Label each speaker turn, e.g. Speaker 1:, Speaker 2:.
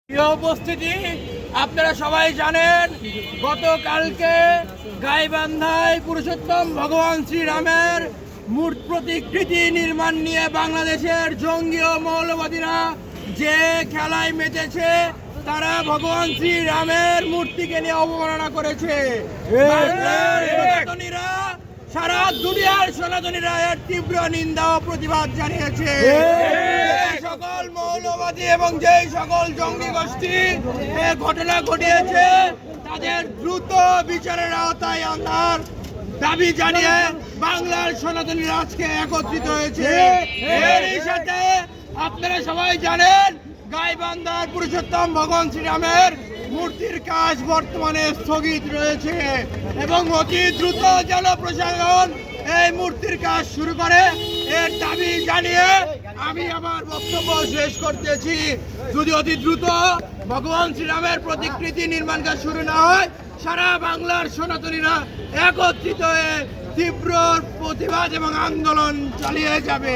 Speaker 1: প্রিয় উপস্থিতি, আপনারা সবাই জানেন গতকালকে গাইবান্ধায় পুরুষোত্তম ভগবান শ্রীরামের প্রতিকৃতি নির্মাণ নিয়ে বাংলাদেশের জঙ্গি ও মৌলবাদীরা যে খেলায় মেতেছে, তারা ভগবান শ্রীরামের মূর্তিকে নিয়ে অবমাননা করেছে। সনাতনীরা, সারা দুনিয়ার সনাতনীরা এর তীব্র নিন্দা ও প্রতিবাদ জানিয়েছে। সকল মৌলবাদী এবং যে সকল জঙ্গি গোষ্ঠী এ ঘটনা ঘটিয়েছে তাদের দ্রুত বিচারের আওতায় আনার দাবি জানিয়ে বাংলার সনাতনীরা আজকে একত্রিত হয়েছে। এরই সাথে আপনারা সবাই জানেন গাইবান্ধার পুরুষোত্তম ভগবান শ্রীরামের মূর্তির কাজ বর্তমানে স্থগিত রয়েছে এবং অতি দ্রুত যেন প্রশাসন এই মূর্তির কাজ শুরু করে এর দাবি জানিয়ে আমি আমার বক্তব্য শেষ করতেছি। যদি অতি দ্রুত ভগবান শ্রীরামের প্রতিকৃতি নির্মাণ কাজ শুরু না হয়, সারা বাংলার সনাতনীরা একত্রিত হয়ে তীব্র প্রতিবাদ এবং আন্দোলন চালিয়ে যাবে।